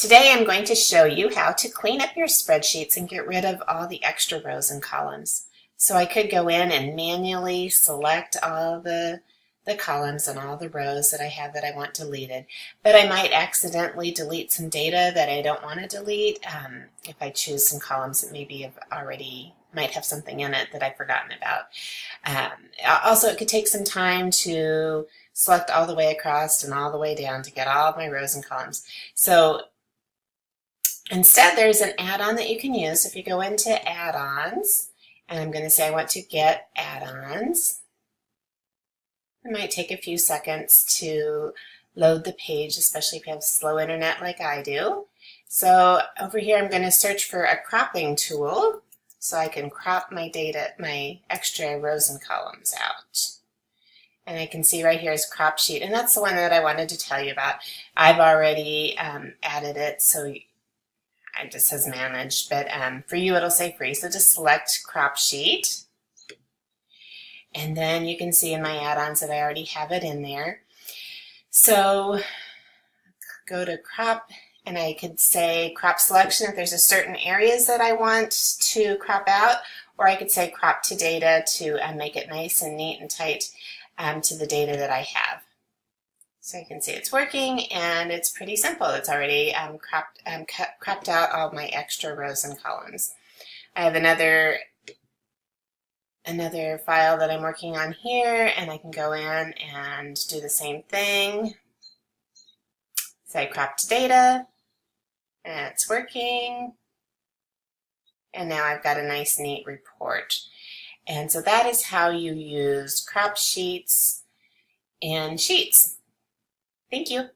Today I'm going to show you how to clean up your spreadsheets and get rid of all the extra rows and columns. So I could go in and manually select all the columns and all the rows that I have that I want deleted, but I might accidentally delete some data that I don't want to delete if I choose some columns that maybe have already might have something in it that I've forgotten about. Also, it could take some time to select all the way across and all the way down to get all of my rows and columns. So instead, there's an add-on that you can use. If you go into add-ons, and I'm going to say I want to get add-ons. It might take a few seconds to load the page, especially if you have slow internet like I do. So over here, I'm going to search for a cropping tool so I can crop my data, my extra rows and columns out. And I can see right here is crop sheet, and that's the one that I wanted to tell you about. I've already added it, so it just says managed, but for you it'll say free. So just select crop sheet. And then you can see in my add-ons that I already have it in there. So go to crop, and I could say crop selection if there's a certain areas that I want to crop out, or I could say crop to data to make it nice and neat and tight to the data that I have. So you can see it's working, and it's pretty simple. It's already cropped out all my extra rows and columns. I have another file that I'm working on here, and I can go in and do the same thing. Say crop to data, and it's working. And now I've got a nice, neat report. And so that is how you use crop sheets and sheets. Thank you.